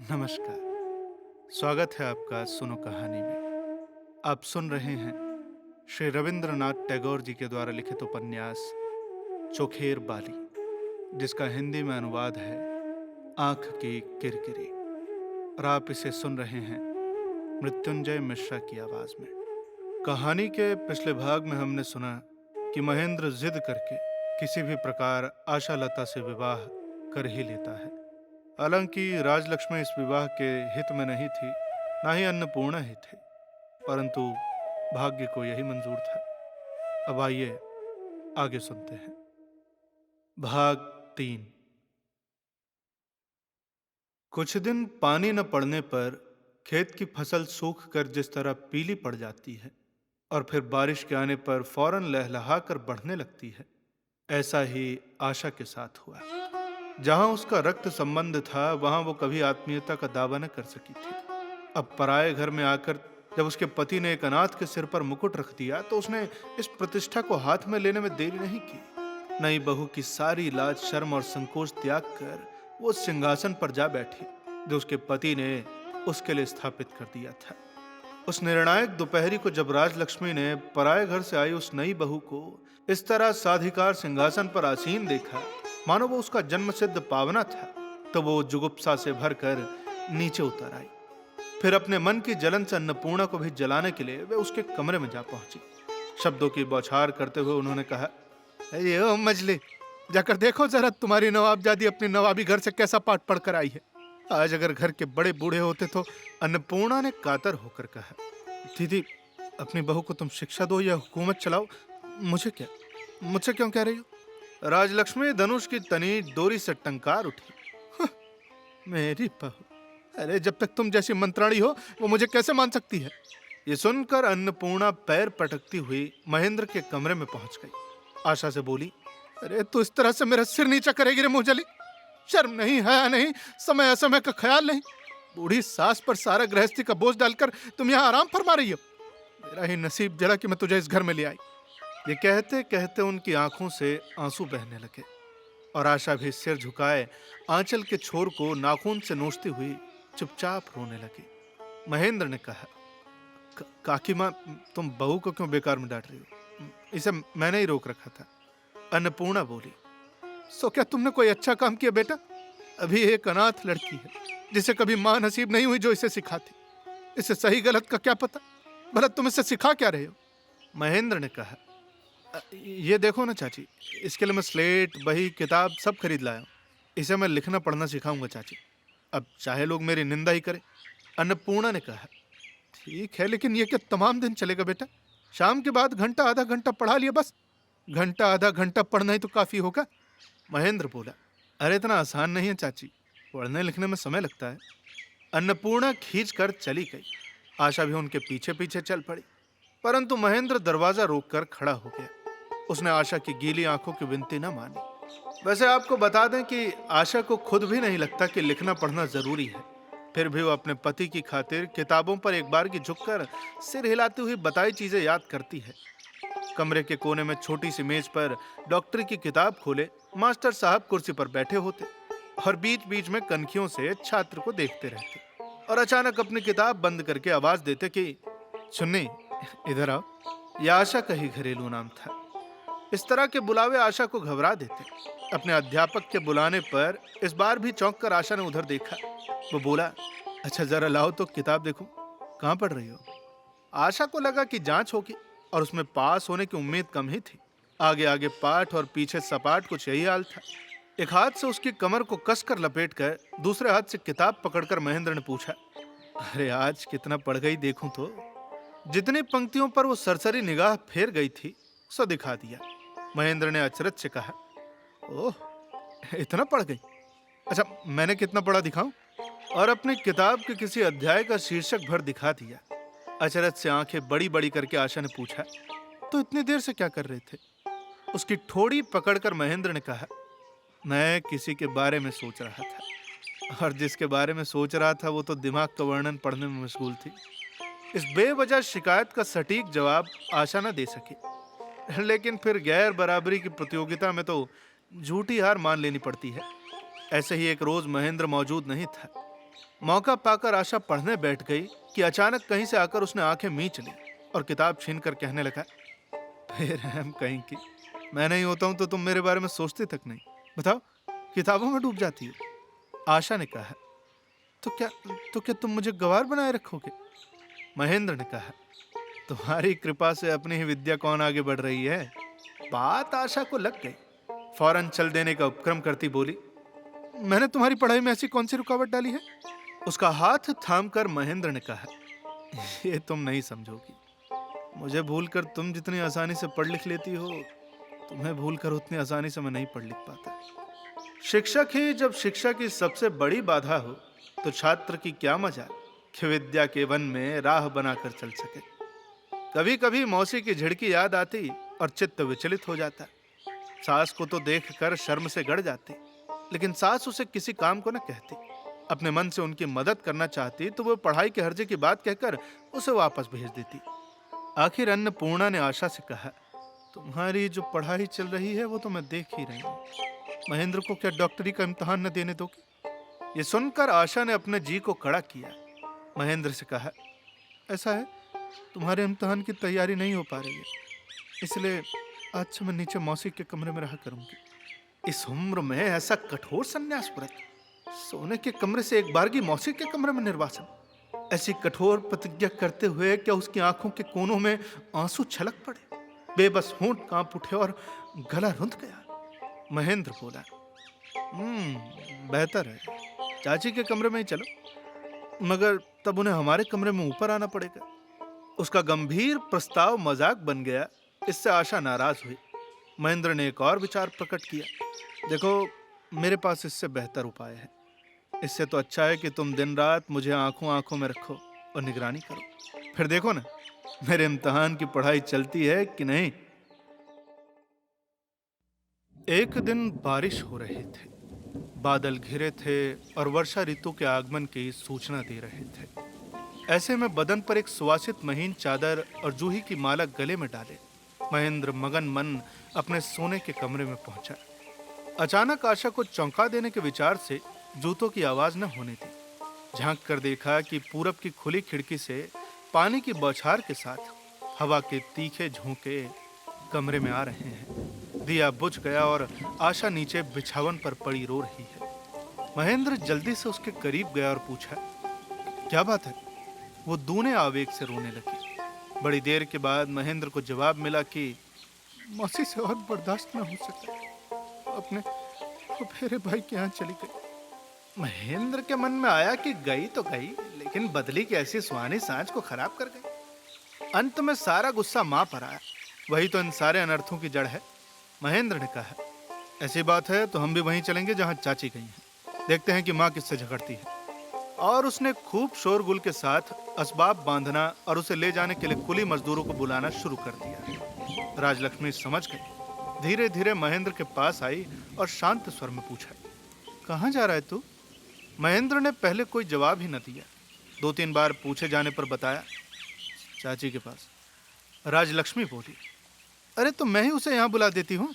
नमस्कार। स्वागत है आपका सुनो कहानी में। आप सुन रहे हैं श्री रविंद्रनाथ टैगोर जी के द्वारा लिखित उपन्यास चोखेर बाली, जिसका हिंदी में अनुवाद है आंख की किरकिरी, और आप इसे सुन रहे हैं मृत्युंजय मिश्रा की आवाज में। कहानी के पिछले भाग में हमने सुना कि महेंद्र जिद करके किसी भी प्रकार आशालता से विवाह कर ही लेता है। हालांकि राजलक्ष्मी इस विवाह के हित में नहीं थी, ना ही अन्नपूर्णा ही थी, परंतु भाग्य को यही मंजूर था। अब आइए आगे सुनते हैं। भाग 3। कुछ दिन पानी न पड़ने पर खेत की फसल सूख कर जिस तरह पीली पड़ जाती है और फिर बारिश के आने पर फौरन लहलहा कर बढ़ने लगती है, ऐसा ही आशा के साथ हुआ। जहां उसका रक्त संबंध था, वहां वो कभी आत्मीयता का दावा न कर सकी थी। अब पराये घर में आकर जब उसके पति ने एक अनाथ के सिर पर मुकुट रख दिया, तो उसने इस प्रतिष्ठा को हाथ में लेने में देरी नहीं की। नई बहू की सारी लाज, शर्म और संकोच त्याग कर वो उस सिंहासन पर जा बैठी जो उसके पति ने उसके लिए स्थापित कर दिया था। उस निर्णायक दोपहरी को जब राजलक्ष्मी ने पराये घर से आई उस नई बहू को इस तरह साधिकार सिंहासन पर आसीन देखा, मानो वो उसका जन्म सिद्ध पावना था, तो वो जुगुप्सा से भरकर नीचे उतर आई। फिर अपने मन की जलन से अन्नपूर्णा को भी जलाने के लिए वे उसके कमरे में जा पहुंची। शब्दों की बौछार करते हुए उन्होंने कहा, ये ओ मजली, जाकर देखो जरा तुम्हारी नवाबजादी अपनी नवाबी घर से कैसा पाठ पढ़कर आई है। आज अगर घर के बड़े बूढ़े होते तो। अन्नपूर्णा ने कातर होकर कहा, दीदी, अपनी बहू को तुम शिक्षा दो या हुकूमत चलाओ, मुझसे क्यों कह रही हो? राजलक्ष्मी धनुष की तनी डोरी से टंकार उठी। "हं, मेरी बहू, अरे जब तक तुम जैसी मंत्राणी हो वो मुझे कैसे मान सकती है?" ये सुनकर अन्नपूर्णा पैर पटकती हुई महेंद्र के कमरे में पहुंच गई। आशा से बोली, अरे तू इस तरह से मेरा सिर नीचा करेगी रे मुंहजली? शर्म नहीं, हया नहीं, समय असमय का ख्याल नहीं। बूढ़ी सास पर सारा गृहस्थी का बोझ डालकर तुम यहाँ आराम फरमा रही हो। मेरा ही नसीब जड़ा कि मैं तुझे इस घर में ले आई। ये कहते कहते उनकी आंखों से आंसू बहने लगे और आशा भी सिर झुकाए आंचल के छोर को नाखून से नोचती हुई चुपचाप रोने लगी। महेंद्र ने कहा, काकी माँ, तुम बहू को क्यों बेकार में डांट रही हो? इसे मैंने ही रोक रखा था। अन्नपूर्णा बोली, सो क्या तुमने कोई अच्छा काम किया बेटा? अभी एक अनाथ लड़की है जिसे कभी मां नसीब नहीं हुई जो इसे सिखाती। इसे सही गलत का क्या पता? भला तुम इसे सिखा क्या रहे हो? महेंद्र ने कहा, ये देखो ना चाची, इसके लिए मैं स्लेट, बही, किताब सब खरीद लाया हूं। इसे मैं लिखना पढ़ना सिखाऊंगा चाची, अब चाहे लोग मेरी निंदा ही करें। अन्नपूर्णा ने कहा, ठीक है, लेकिन ये क्या तमाम दिन चलेगा बेटा? शाम के बाद घंटा आधा घंटा पढ़ा लिया बस। घंटा आधा घंटा पढ़ना ही तो काफी होगा। महेंद्र बोला, अरे इतना आसान नहीं है चाची, पढ़ने लिखने में समय लगता है। अन्नपूर्णा खींच कर चली गई। आशा भी उनके पीछे पीछे चल पड़ी, परंतु महेंद्र दरवाजा रोककर खड़ा हो गया। उसने आशा की गीली आंखों की विनती न मानी। वैसे आपको बता दें कि आशा को खुद भी नहीं लगता कि लिखना पढ़ना जरूरी है, फिर भी वो अपने पति की खातिर किताबों पर एक बार की झुककर सिर हिलाती हुई बताई चीजें याद करती है। कमरे के कोने में छोटी सी मेज पर डॉक्टरी की किताब खोले मास्टर साहब कुर्सी पर बैठे होते और बीच बीच में कनखियों से छात्र को देखते रहते और अचानक अपनी किताब बंद करके आवाज देते कि सुन्नी, इधर आओ। यह आशा का ही घरेलू नाम था। इस तरह के बुलावे आशा को घबरा देते। अपने अध्यापक के बुलाने पर इस बार भी चौंक कर आशा ने उधर देखा। वो बोला, अच्छा जरा लाओ तो किताब देखूं, कहां पढ़ रही हो? आशा को लगा कि जांच होगी और उसमें पास होने की उम्मीद कम ही थी। आगे आगे पाठ और पीछे सपाट, कुछ यही हाल था। एक हाथ से उसकी कमर को कसकर लपेटकर दूसरे हाथ से किताब पकड़कर महेंद्र ने पूछा, अरे आज कितना पढ़ गई देखूं तो? जितनी पंक्तियों पर वो सरसरी निगाह फेर गई थी सो दिखा दिया। महेंद्र ने अचरज से कहा, ओह, इतना पढ़ गई? अच्छा, मैंने कितना पढ़ा दिखाऊं? और अपनी किताब के किसी अध्याय का शीर्षक भर दिखा दिया। अचरज से आंखें बड़ी बड़ी करके आशा ने पूछा, तो इतनी देर से क्या कर रहे थे? उसकी ठोड़ी पकड़कर महेंद्र ने कहा, मैं किसी के बारे में सोच रहा था, और जिसके बारे में सोच रहा था वो तो दिमाग का वर्णन पढ़ने में मशगूल थी। इस बेवजह शिकायत का सटीक जवाब आशा न दे सकी, लेकिन फिर गैर बराबरी की प्रतियोगिता में तो झूठी हार मान लेनी पड़ती है। ऐसे ही एक रोज महेंद्र मौजूद नहीं था। मौका पाकर आशा पढ़ने बैठ गई कि अचानक कहीं से आकर उसने आंखें मींच ली और किताब छीनकर कहने लगा, बेरहम कहीं की, मैं नहीं होता हूं तो तुम मेरे बारे में सोचते तक नहीं। बताओ, किताबों में डूब जाती हो। आशा ने कहा, तो क्या तुम मुझे गवार बनाए रखोगे? महेंद्र ने कहा, तुम्हारी कृपा से अपनी ही विद्या कौन आगे बढ़ रही है। बात आशा को लग गई। फौरन चल देने का उपक्रम करती बोली, मैंने तुम्हारी पढ़ाई में ऐसी कौन सी रुकावट डाली है? उसका हाथ थामकर महेंद्र ने कहा, ये तुम नहीं समझोगी। मुझे भूलकर तुम जितनी आसानी से पढ़ लिख लेती हो, तुम्हें भूलकर उतनी आसानी से मैं नहीं पढ़ लिख पाता। शिक्षक ही जब शिक्षा की सबसे बड़ी बाधा हो, तो छात्र की क्या मजाल कि विद्या के वन में राह बनाकर चल सके। कभी कभी मौसी की झिड़की याद आती और चित्त विचलित हो जाता। सास को तो देखकर शर्म से गड़ जाती, लेकिन सास उसे किसी काम को न कहती। अपने मन से उनकी मदद करना चाहती तो वो पढ़ाई के हर्जे की बात कहकर उसे वापस भेज देती। आखिर अन्नपूर्णा ने आशा से कहा, तुम्हारी जो पढ़ाई चल रही है वो तो मैं देख ही रही हूँ। महेंद्र को क्या डॉक्टरी का इम्तिहान न देने दोगे? ये सुनकर आशा ने अपने जी को कड़ा किया। महेंद्र से कहा, ऐसा है, तुम्हारे इम्तिहान की तैयारी नहीं हो पा रही है, इसलिए आज से मैं नीचे मौसी के कमरे में रहा करूंगी। इस उम्र में ऐसा कठोर संन्यास व्रत, सोने के कमरे से एक बारगी मौसी के कमरे में निर्वासन। ऐसी कठोर प्रतिज्ञा करते हुए क्या उसकी आंखों के कोनों में आंसू छलक पड़े? बेबस होंठ कांप उठे और गला रुंध गया। महेंद्र बोला, बेहतर है, चाची के कमरे में ही चलो, मगर तब उन्हें हमारे कमरे में ऊपर आना पड़ेगा। उसका गंभीर प्रस्ताव मजाक बन गया। इससे आशा नाराज हुई। महेंद्र ने एक और विचार प्रकट किया, देखो, मेरे पास इससे बेहतर उपाय है। इससे तो अच्छा है कि तुम दिन रात मुझे आंखों आंखों में रखो और निगरानी करो, फिर देखो ना मेरे इम्तिहान की पढ़ाई चलती है कि नहीं। एक दिन बारिश हो रही थी, बादल घिरे थे और वर्षा ऋतु के आगमन की सूचना दे रहे थे। ऐसे में बदन पर एक सुवासित महीन चादर और जूही की माला गले में डाले महेंद्र मगन मन अपने सोने के कमरे में पहुंचा। अचानक आशा को चौंका देने के विचार से जूतों की आवाज न होने दी। झांक कर देखा कि पूरब की खुली खिड़की से पानी की बौछार के साथ हवा के तीखे झोंके कमरे में आ रहे हैं। दिया बुझ गया और आशा नीचे बिछावन पर पड़ी रो रही है। महेंद्र जल्दी से उसके करीब गया और पूछा, क्या बात है? वो दूने आवेग से रोने लगी। बड़ी देर के बाद महेंद्र को जवाब मिला कि मौसी से और बर्दाश्त न हो सका, अपने फुफेरे भाई के यहाँ चली गई। महेंद्र के मन में आया कि गई तो गई, लेकिन बदली की ऐसी सुहानी सांझ को खराब कर गई। अंत में सारा गुस्सा मां पर आया, वही तो इन सारे अनर्थों की जड़ है। महेंद्र ने कहा, ऐसी बात है तो हम भी वहीं चलेंगे जहां चाची गई हैं, देखते हैं कि मां किससे झगड़ती है। और उसने खूब शोरगुल के साथ असबाब बांधना और उसे ले जाने के लिए कुली मजदूरों को बुलाना शुरू कर दिया। राजलक्ष्मी समझ गई। धीरे धीरे महेंद्र के पास आई और शांत स्वर में पूछा, कहाँ जा रहा है तू? महेंद्र ने पहले कोई जवाब ही न दिया। 2-3 बार पूछे जाने पर बताया, चाची के पास। राजलक्ष्मी बोली, अरे तो मैं ही उसे यहाँ बुला देती हूँ।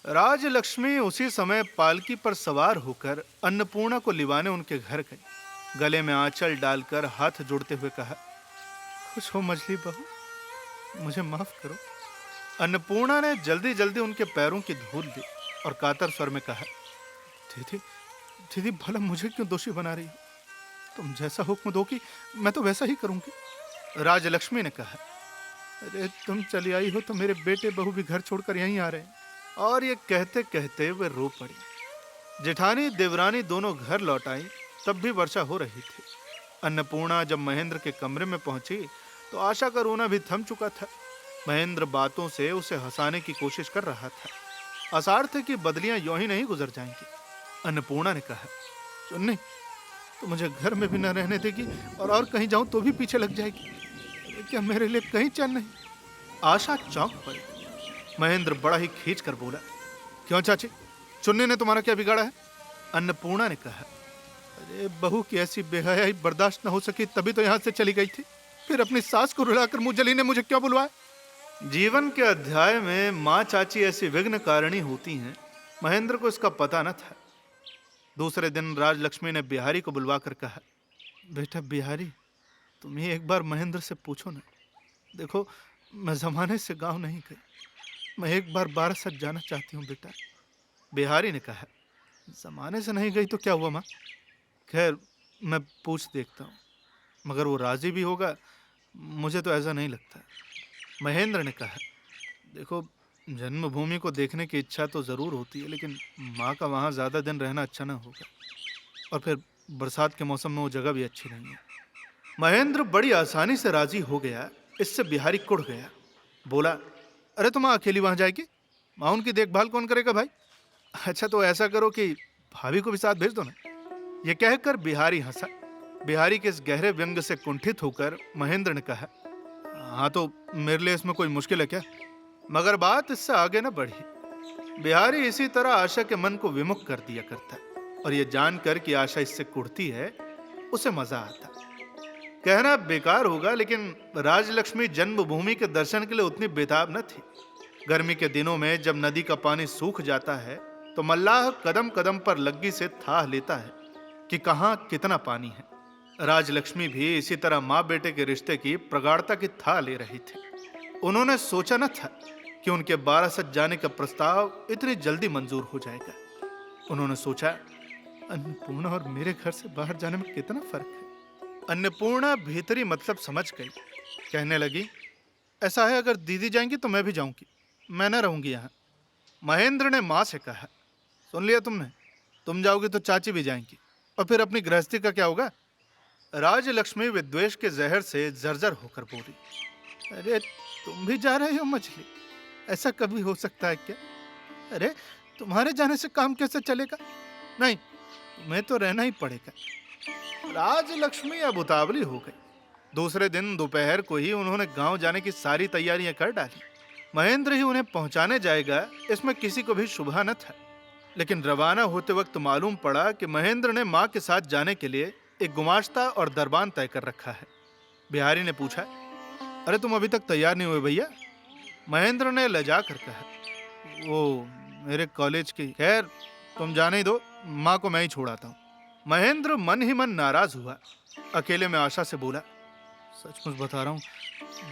राजलक्ष्मी उसी समय पालकी पर सवार होकर अन्नपूर्णा को लिवाने उनके घर गई। गले में आंचल डालकर हाथ जोड़ते हुए कहा, खुश हो मछली बहू, मुझे माफ करो। अन्नपूर्णा ने जल्दी जल्दी उनके पैरों की धूल ली और कातर स्वर में कहा, दीदी दीदी, भला मुझे क्यों दोषी बना रही हो? तुम जैसा हुक्म दोगी मैं तो वैसा ही करूंगी। राजलक्ष्मी ने कहा, अरे तुम चली आई हो तो मेरे बेटे बहू भी घर छोड़कर यहीं आ रहे हैं। और ये कहते कहते वे रो पड़ी। जेठानी देवरानी दोनों घर लौट आई, तब भी वर्षा हो रही थी। अन्नपूर्णा जब महेंद्र के कमरे में पहुंची तो आशा का रोना भी थम चुका था। महेंद्र बातों से उसे हंसाने की कोशिश कर रहा था। आसार थे कि बदलियां यूं ही नहीं गुजर जाएंगी। अन्नपूर्णा ने कहा, चुन्नी, तो मुझे घर में भी न रहने देगी और कहीं जाऊं तो भी पीछे लग जाएगी। क्या मेरे लिए कहीं चैन नहीं? आशा चौंक पड़ी। महेंद्र बड़ा ही खींच कर बोला, क्यों चाची, चुन्नी ने तुम्हारा क्या बिगाड़ा है? अन्नपूर्णा ने कहा, अरे बहू की ऐसी बेहयाई बर्दाश्त न हो सकी तभी तो यहाँ से चली गई थी, फिर अपनी सास को रुलाकर मुंहजली ने मुझे क्यों बुलवाया? जीवन के अध्याय में माँ चाची ऐसी विघ्न कारिणी होती हैं, महेंद्र को इसका पता न था। दूसरे दिन राजलक्ष्मी ने बिहारी को बुलवा कर कहा, बेटा बिहारी, तुम ही एक बार महेंद्र से पूछो ना। देखो, मैं जमाने से गांव नहीं गई, मैं एक बार बारासत जाना चाहती हूँ बेटा। बिहारी ने कहा, जमाने से नहीं गई तो क्या हुआ माँ? खैर, मैं पूछ देखता हूँ, मगर वो राजी भी होगा, मुझे तो ऐसा नहीं लगता। महेंद्र ने कहा, देखो, जन्मभूमि को देखने की इच्छा तो जरूर होती है, लेकिन माँ का वहाँ ज्यादा दिन रहना अच्छा ना होगा, और फिर बरसात के मौसम में वो जगह भी अच्छी नहीं है। महेंद्र बड़ी आसानी से राजी हो गया। इससे बिहारी कुढ़ गया। बोला, अरे तुम अकेली वहां जाएगी? माँ उनकी देखभाल कौन करेगा भाई? अच्छा, तो ऐसा करो कि भाभी को भी साथ भेज दो ना। यह कहकर बिहारी हंसा। बिहारी के इस गहरे व्यंग से कुंठित होकर महेंद्र ने कहा, हाँ तो मेरे लिए इसमें कोई मुश्किल है क्या? मगर बात इससे आगे न बढ़ी। बिहारी इसी तरह आशा के मन को विमुख कर दिया करता, और यह जानकर कि आशा इससे कुढ़ती है, उसे मजा आता। कहना बेकार होगा, लेकिन राजलक्ष्मी जन्मभूमि के दर्शन के लिए उतनी बेताब न थी। गर्मी के दिनों में जब नदी का पानी सूख जाता है, तो मल्लाह कदम कदम पर लग्गी से थाह लेता है कि कहां कितना पानी है। राजलक्ष्मी भी इसी तरह माँ बेटे के रिश्ते की प्रगाढ़ता की थाह ले रही थी। उन्होंने सोचा न था कि उनके बारासत जाने का प्रस्ताव इतनी जल्दी मंजूर हो जाएगा। उन्होंने सोचा, अन्नपूर्णा और मेरे घर से बाहर जाने में कितना फर्क है। अन्नपूर्णा भीतरी मतलब समझ गई। कहने लगी, ऐसा है, अगर दीदी जाएंगी तो मैं भी जाऊंगी, मैं न रहूंगी यहाँ। महेंद्र ने माँ से कहा, सुन लिया तुमने? तुम जाओगी तो चाची भी जाएंगी, और फिर अपनी गृहस्थी का क्या होगा? राजलक्ष्मी विद्वेष के जहर से जर्जर होकर बोली, अरे तुम भी जा रहे हो मछली? ऐसा कभी हो सकता है क्या? अरे तुम्हारे जाने से काम कैसे चलेगा? नहीं, तुम्हें तो रहना ही पड़ेगा। राजलक्ष्मी अब उतावली हो गई। दूसरे दिन दोपहर को ही उन्होंने गांव जाने की सारी तैयारियां कर डाली। महेंद्र ही उन्हें पहुंचाने जाएगा, इसमें किसी को भी शुभा न था। लेकिन रवाना होते वक्त मालूम पड़ा कि महेंद्र ने मां के साथ जाने के लिए एक गुमाश्ता और दरबान तय कर रखा है। बिहारी ने पूछा, अरे तुम अभी तक तैयार नहीं हुए भैया? महेंद्र ने लजा कर कहा, वो मेरे कॉलेज की, खैर तुम जाने ही दो, माँ को मैं ही छोड़ आता हूँ। महेंद्र मन ही मन नाराज हुआ। अकेले में आशा से बोला, सचमुच बता रहा हूँ,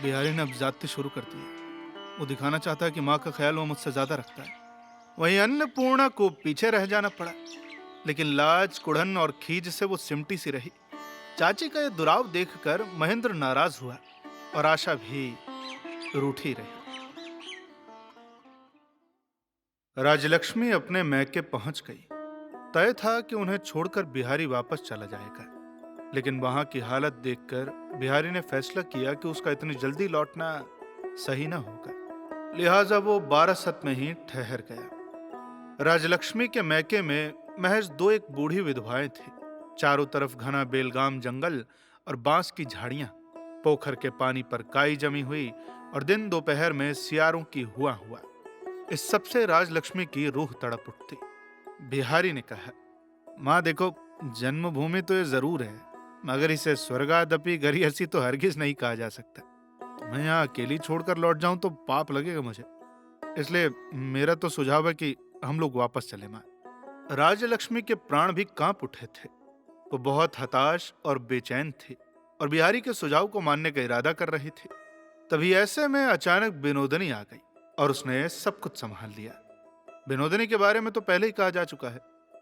बिहारी ने अब ज्यादती शुरू कर दी है। वो दिखाना चाहता है कि माँ का ख्याल वो मुझसे ज्यादा रखता है। वहीं अन्नपूर्णा को पीछे रह जाना पड़ा, लेकिन लाज, कुड़न और खीज से वो सिमटी सी रही। चाची का यह दुराव देखकर महेंद्र नाराज हुआ, और आशा भी रूठी रही। राजलक्ष्मी अपने मैके पहुंच गई। तय था कि उन्हें छोड़कर बिहारी वापस चला जाएगा, लेकिन वहां की हालत देखकर बिहारी ने फैसला किया कि उसका इतनी जल्दी लौटना सही न होगा। लिहाजा वो बारासत में ही ठहर गया। राजलक्ष्मी के मैके में महज दो एक बूढ़ी विधवाएं थी। चारों तरफ घना बेलगाम जंगल और बांस की झाड़ियां, पोखर के पानी पर काई जमी हुई, और दिन दोपहर में सियारों की हुआ। इस सबसे राजलक्ष्मी की रूह तड़प उठती। बिहारी ने कहा, माँ देखो, जन्मभूमि तो ये जरूर है, मगर इसे स्वर्गादपि गरियसी तो हरगिज नहीं कहा जा सकता। मैं यहाँ अकेली छोड़कर लौट जाऊं तो पाप लगेगा मुझे, इसलिए मेरा तो सुझाव है कि हम लोग वापस चले। माँ, राजलक्ष्मी के प्राण भी कांप उठे थे। वो बहुत हताश और बेचैन थी, और बिहारी के सुझाव को मानने का इरादा कर रही थी। तभी ऐसे में अचानक विनोदनी आ गई, और उसने सब कुछ संभाल लिया। विनोदनी के बारे में तो पहले ही कहा जा चुका है।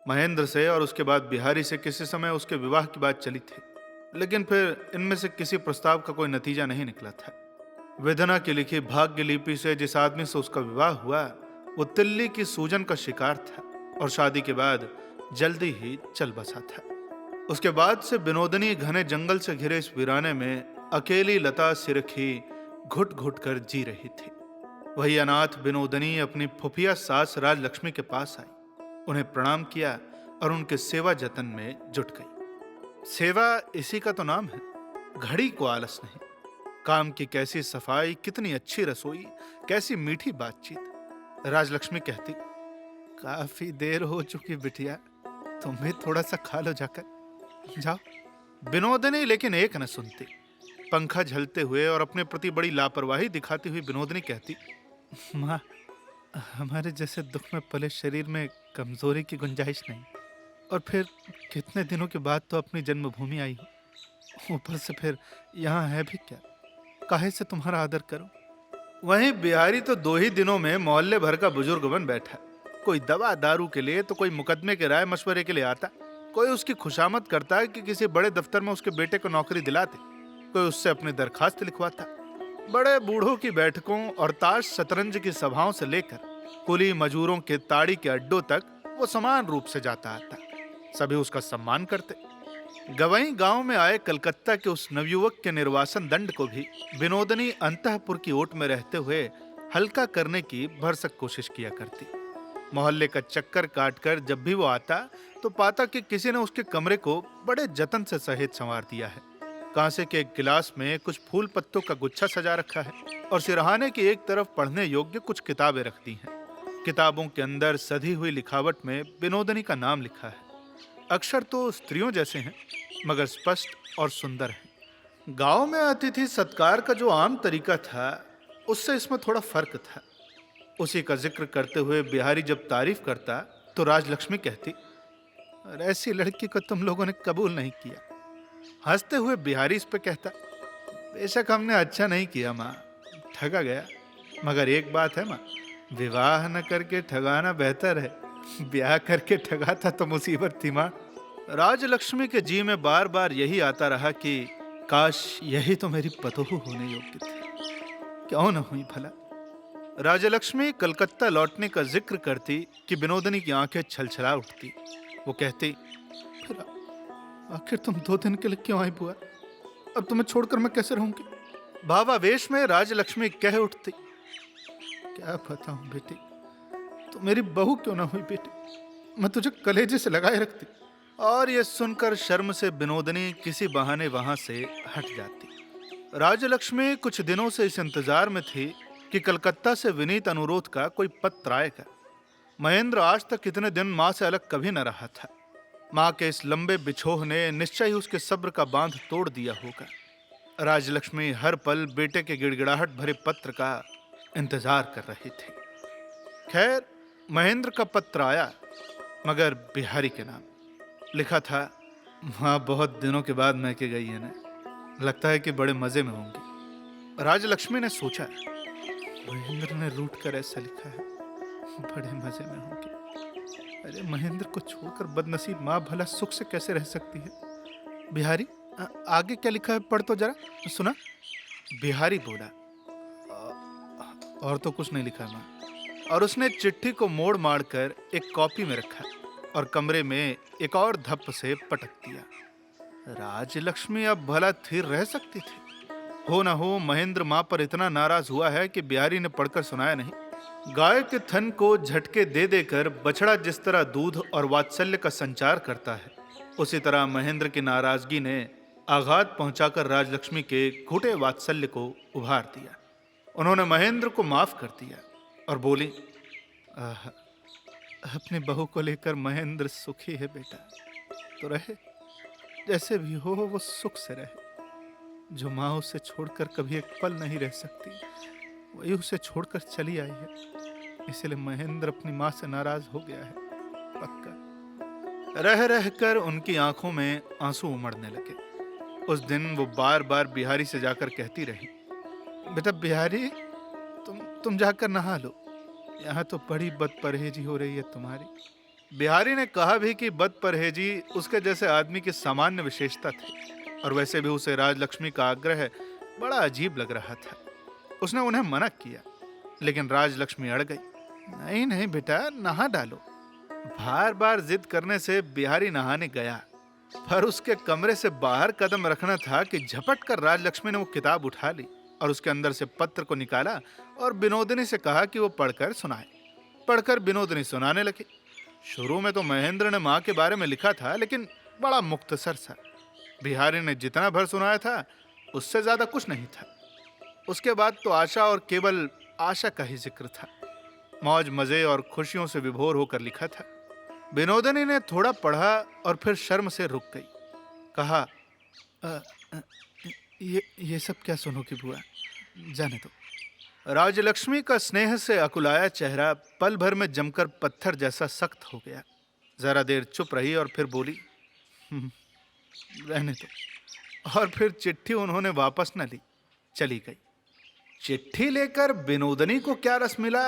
महेंद्र से और उसके बाद बिहारी से किसी समय उसके विवाह की बात चली थी, लेकिन फिर इनमें से किसी प्रस्ताव का कोई नतीजा नहीं निकला था। वेदना की लिखी भाग्य लिपि से जिस आदमी से उसका विवाह हुआ, वो तिल्ली की सूजन का शिकार था, और शादी के बाद जल्दी ही चल बसा था। उसके बाद से विनोदनी घने जंगल से घिरे इस वीराने में अकेली लता सिरखी घुट घुट कर जी रही थी। वही अनाथ विनोदनी अपनी फुफिया सास राजलक्ष्मी के पास आई, उन्हें प्रणाम किया और उनके सेवा जतन में जुट गई। सेवा इसी का तो नाम है, घड़ी को आलस नहीं। काम की कैसी सफाई, कितनी अच्छी रसोई, कैसी मीठी बातचीत। राजलक्ष्मी कहती, काफी देर हो चुकी बिटिया, तुम भी थोड़ा सा खा लो जाकर, जाओ। विनोदनी लेकिन एक न सुनती। पंखा झलते हुए और अपने प्रति बड़ी लापरवाही दिखाती हुई विनोदनी कहती, माँ, हमारे जैसे दुख में पले शरीर में कमजोरी की गुंजाइश नहीं, और फिर कितने दिनों के बाद तो अपनी जन्मभूमि आई हो। ऊपर से फिर यहाँ है भी क्या, काहे से तुम्हारा आदर करूं। वहीं बिहारी तो 2 ही दिनों में मोहल्ले भर का बुजुर्ग बन बैठा। कोई दवा दारू के लिए तो कोई मुकदमे के राय मशवरे के लिए आता। कोई उसकी खुशामद करता है कि किसी बड़े दफ्तर में उसके बेटे को नौकरी दिलाते, कोई उससे अपनी दरखास्त लिखवाता। बड़े बूढ़ों की बैठकों और ताश शतरंज की सभाओं से लेकर कुली मजूरों के ताड़ी के अड्डों तक वो समान रूप से जाता आता। सभी उसका सम्मान करते। गवई गांव में आए कलकत्ता के उस नवयुवक के निर्वासन दंड को भी विनोदनी अंतःपुर की ओट में रहते हुए हल्का करने की भरसक कोशिश किया करती। मोहल्ले का चक्कर काटकर जब भी वो आता तो पाता कि किसी ने उसके कमरे को बड़े जतन से सहेज संवार दिया है। कांसे के एक गिलास में कुछ फूल पत्तों का गुच्छा सजा रखा है और सिरहाने की एक तरफ पढ़ने योग्य कुछ किताबें रख दी हैं। किताबों के अंदर सधी हुई लिखावट में विनोदनी का नाम लिखा है। अक्षर तो स्त्रियों जैसे हैं, मगर स्पष्ट और सुंदर हैं। गांव में अतिथि सत्कार का जो आम तरीका था, उससे इसमें थोड़ा फर्क था। उसी का जिक्र करते हुए बिहारी जब तारीफ करता तो राजलक्ष्मी कहती, "और ऐसी लड़की को तुम लोगों ने कबूल नहीं किया।" हंसते हुए बिहारी इस पे कहता, "बेशक हमने अच्छा नहीं किया माँ, ठगा गया। मगर एक बात है माँ, विवाह न करके ठगाना बेहतर है। ब्याह करके ठगाता तो मुसीबत थी माँ।" राजलक्ष्मी के जी में बार बार यही आता रहा कि काश यही तो मेरी पतोहू होने योग्य थी। क्यों न हुई भला। राजलक्ष्मी कलकत्ता लौटने का जिक्र करती कि विनोदनी की आंखें छलछला उठती। वो कहती, "फिर आखिर तुम 2 दिन के लिए क्यों आई बुआ? अब तुम्हें छोड़कर मैं कैसे रहूंगी?" भावावेश में राजलक्ष्मी कह उठती, "क्या बताऊं बेटी, तू मेरी बहू क्यों ना हुई बेटी, मैं तुझे कलेजे से लगाए रखती।" और ये सुनकर शर्म से विनोदनी किसी बहाने वहां से हट जाती। राजलक्ष्मी कुछ दिनों से इस इंतजार में थी कि कलकत्ता से विनीत अनुरोध का कोई पत्र आएगा। महेंद्र आज तक इतने दिन मां से अलग कभी न रहा था। मां के इस लंबे बिछोह ने निश्चय ही उसके सब्र का बांध तोड़ दिया होगा। राजलक्ष्मी हर पल बेटे के गिड़गिड़ाहट भरे पत्र का इंतजार कर रही थी। खैर, महेंद्र का पत्र आया, मगर बिहारी के नाम लिखा था। मां बहुत दिनों के बाद मैके गई है ना, लगता है कि बड़े मजे में होंगी। राजलक्ष्मी ने सोचा, महेंद्र ने रूठ कर ऐसा लिखा है, बड़े मजे में होंगी। अरे महेंद्र को छोड़कर बदनसीब माँ भला सुख से कैसे रह सकती है। बिहारी, आगे क्या लिखा है पढ़ तो जरा, सुना। बिहारी बोला, और तो कुछ नहीं लिखा माँ। और उसने चिट्ठी को मोड़ माड़ कर एक कॉपी में रखा और कमरे में एक और धप्प से पटक दिया। राजलक्ष्मी अब भला थिर रह सकती थी। हो न हो महेंद्र माँ पर इतना नाराज हुआ है कि बिहारी ने पढ़कर सुनाया नहीं। गाय के थन को झटके दे देकर बछड़ा जिस तरह दूध और वात्सल्य का संचार करता है, उसी तरह महेंद्र की नाराजगी ने आघात पहुंचाकर राजलक्ष्मी के घुटे वात्सल्य को उभार दिया। उन्होंने महेंद्र को माफ कर दिया और बोली, "आह, अपनी बहू को लेकर महेंद्र सुखी है बेटा, तो रहे, जैसे भी हो वो सुख से रहे। जो माँ उसे छोड़कर कभी एक पल नहीं रह सकती, वही उसे छोड़कर चली आई है। इसलिए महेंद्र अपनी माँ से नाराज हो गया है, पक्का।" रह रहकर उनकी आंखों में आंसू उमड़ने लगे। उस दिन वो बार बार बिहारी से जाकर कहती रही, "बेटा बिहारी, तुम जाकर नहा लो, यहाँ तो बड़ी बदपरहेजी हो रही है तुम्हारी।" बिहारी ने कहा भी कि बदपरहेजी उसके जैसे आदमी की सामान्य विशेषता थी, और वैसे भी उसे राजलक्ष्मी का आग्रह बड़ा अजीब लग रहा था। उसने उन्हें मना किया, लेकिन राजलक्ष्मी अड़ गई। "नहीं नहीं बेटा, नहा डालो।" बार बार जिद करने से बिहारी नहाने गया, पर उसके कमरे से बाहर कदम रखना था कि झपट कर राजलक्ष्मी ने वो किताब उठा ली और उसके अंदर से पत्र को निकाला और विनोदनी से कहा कि वो पढ़कर सुनाए। पढ़कर विनोदनी सुनाने लगी। शुरू में तो महेंद्र ने माँ के बारे में लिखा था, लेकिन बड़ा मुख्तसर सा। बिहारी ने जितना भर सुनाया था, उससे ज्यादा कुछ नहीं था। उसके बाद तो आशा और केवल आशा का ही जिक्र था। मौज मजे और खुशियों से विभोर होकर लिखा था। विनोदनी ने थोड़ा पढ़ा और फिर शर्म से रुक गई। कहा, "अ, अ, ये सब क्या सुनोगी बुआ, जाने दो।" राजलक्ष्मी का स्नेह से अकुलाया चेहरा पल भर में जमकर पत्थर जैसा सख्त हो गया। जरा देर चुप रही और फिर बोली, " रहने दो, और फिर चिट्ठी उन्होंने वापस न ली, चली गई। चिट्ठी लेकर विनोदनी को क्या रस मिला,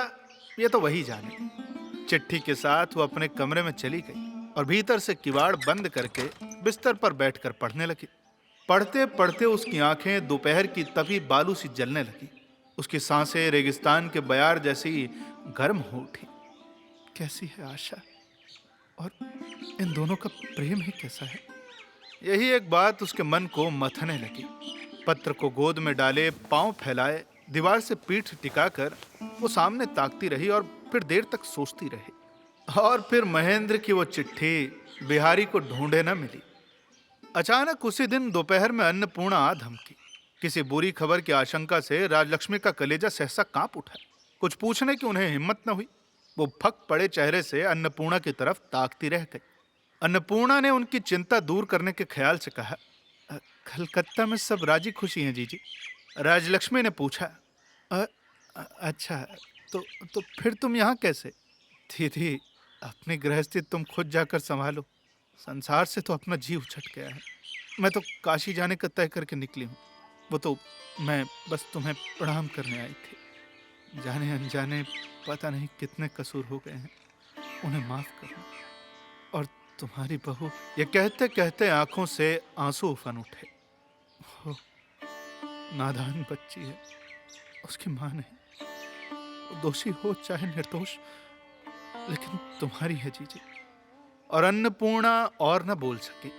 ये तो वही जाने। चिट्ठी के साथ वो अपने कमरे में चली गई और भीतर से किवाड़ बंद करके बिस्तर पर बैठकर पढ़ने लगी। पढ़ते पढ़ते उसकी आंखें दोपहर की तपी बालू सी जलने लगी। उसकी सांसें रेगिस्तान के बयार जैसी गर्म हो उठी। कैसी है आशा, और इन दोनों का प्रेम ही कैसा है। यही एक बात उसके मन को मथने लगी। पत्र को गोद में डाले, पांव फैलाए, दीवार से पीठ टिकाकर वो सामने ताकती रही और फिर देर तक सोचती रही। और फिर महेंद्र की वो चिट्ठी बिहारी को ढूंढे न मिली। अचानक उसी दिन दोपहर में अन्नपूर्णा आ धमकी। किसी बुरी खबर की आशंका से राजलक्ष्मी का कलेजा सहसा कांप उठा। कुछ पूछने की उन्हें हिम्मत न हुई। वो फक पड़े चेहरे से अन्नपूर्णा की तरफ ताकती रह गई। अन्नपूर्णा ने उनकी चिंता दूर करने के ख्याल से कहा, कलकत्ता में सब राजी खुशी हैं जीजी। राजलक्ष्मी ने पूछा, अच्छा, तो फिर तुम यहाँ कैसे? दीदी, अपनी गृहस्थी तुम खुद जाकर संभालो। संसार से तो अपना जी उछट गया है। मैं तो काशी जाने का तय करके निकली हूँ। वो तो मैं बस तुम्हें प्रणाम करने आई थी। जाने अनजाने पता नहीं कितने कसूर हो गए हैं, उन्हें माफ करना। और तुम्हारी बहू, ये कहते कहते आंखों से आंसू उफन उठे। हो, नादान बच्ची है, उसकी मां नहीं। वो दोषी हो चाहे निर्दोष, लेकिन तुम्हारी है जीजी। और अन्नपूर्णा और न बोल सकी।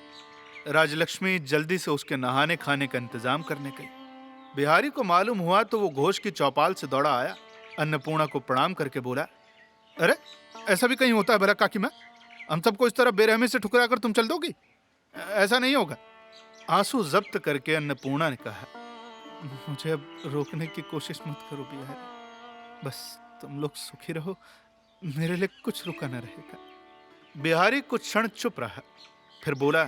राजलक्ष्मी जल्दी से उसके नहाने खाने का इंतजाम करने गई। बिहारी को मालूम हुआ तो वो घोष की चौपाल से दौड़ा आया। अन्नपूर्णा को प्रणाम करके बोला, अरे ऐसा भी कहीं होता है भला काकी मां? हम सबको इस तरह बेरहमी से ठुकरा कर तुम चल दोगी? ऐसा नहीं होगा। आंसू जब्त करके अन्नपूर्णा ने कहा, मुझे अब रोकने की कोशिश मत करो बिहारी। बस तुम लोग सुखी रहो, मेरे लिए कुछ रुका न रहेगा। बिहारी कुछ क्षण चुप रहा, फिर बोला,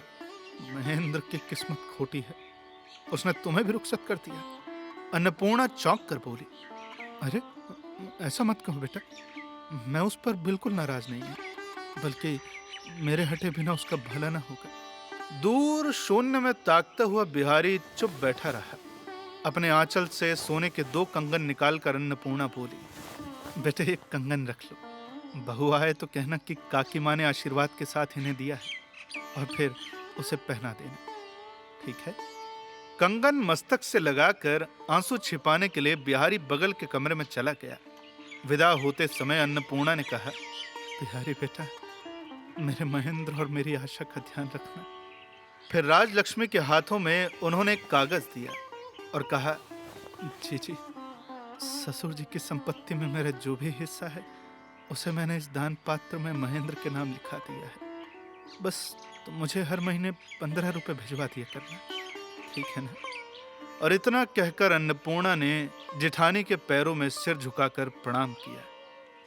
महेंद्र की किस्मत खोटी है, उसने तुम्हें भी रुखसत कर दिया। अन्नपूर्णा चौंक कर बोली, अरे ऐसा मत कहो बेटा, मैं उस पर बिल्कुल नाराज नहीं हूं, बल्कि मेरे हटे बिना उसका भला न होगा। दूर शून्य में ताकता हुआ बिहारी चुप बैठा रहा। अपने आंचल से सोने के 2 कंगन निकालकर अन्नपूर्णा बोली, बेटे एक कंगन रख लो। बहू आए तो कहना कि काकी माँ ने आशीर्वाद के साथ इन्हें दिया है, और फिर उसे पहना देना, ठीक है? कंगन मस्तक से लगाकर आंसू छिपाने के लिए बिहारी बगल के कमरे में चला गया। विदा होते समय अन्नपूर्णा ने कहा, बिहारी बेटा, मेरे महेंद्र और मेरी आशा का ध्यान रखना। फिर राजलक्ष्मी के हाथों में उन्होंने एक कागज दिया और कहा, जी, ससुर जी की संपत्ति में मेरा जो भी हिस्सा है उसे मैंने इस दान पात्र में महेंद्र के नाम लिखा दिया है। बस तो मुझे हर महीने 15 रुपए भिजवा दिया करना, ठीक है ना? और इतना कहकर अन्नपूर्णा ने जेठानी के पैरों में सिर झुकाकर प्रणाम किया,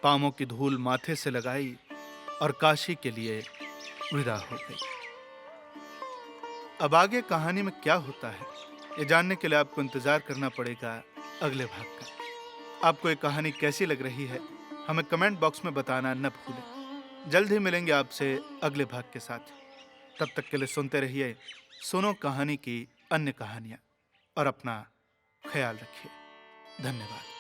पांवों की धूल माथे से लगाई और काशी के लिए विदा हो गई। अब आगे कहानी में क्या होता है, ये जानने के लिए आपको इंतजार करना पड़ेगा अगले भाग का। आपको ये कहानी कैसी लग रही है, हमें कमेंट बॉक्स में बताना न भूलें। जल्द ही मिलेंगे आपसे अगले भाग के साथ। तब तक के लिए सुनते रहिए सुनो कहानी की अन्य कहानियां, और अपना ख्याल रखिए। धन्यवाद।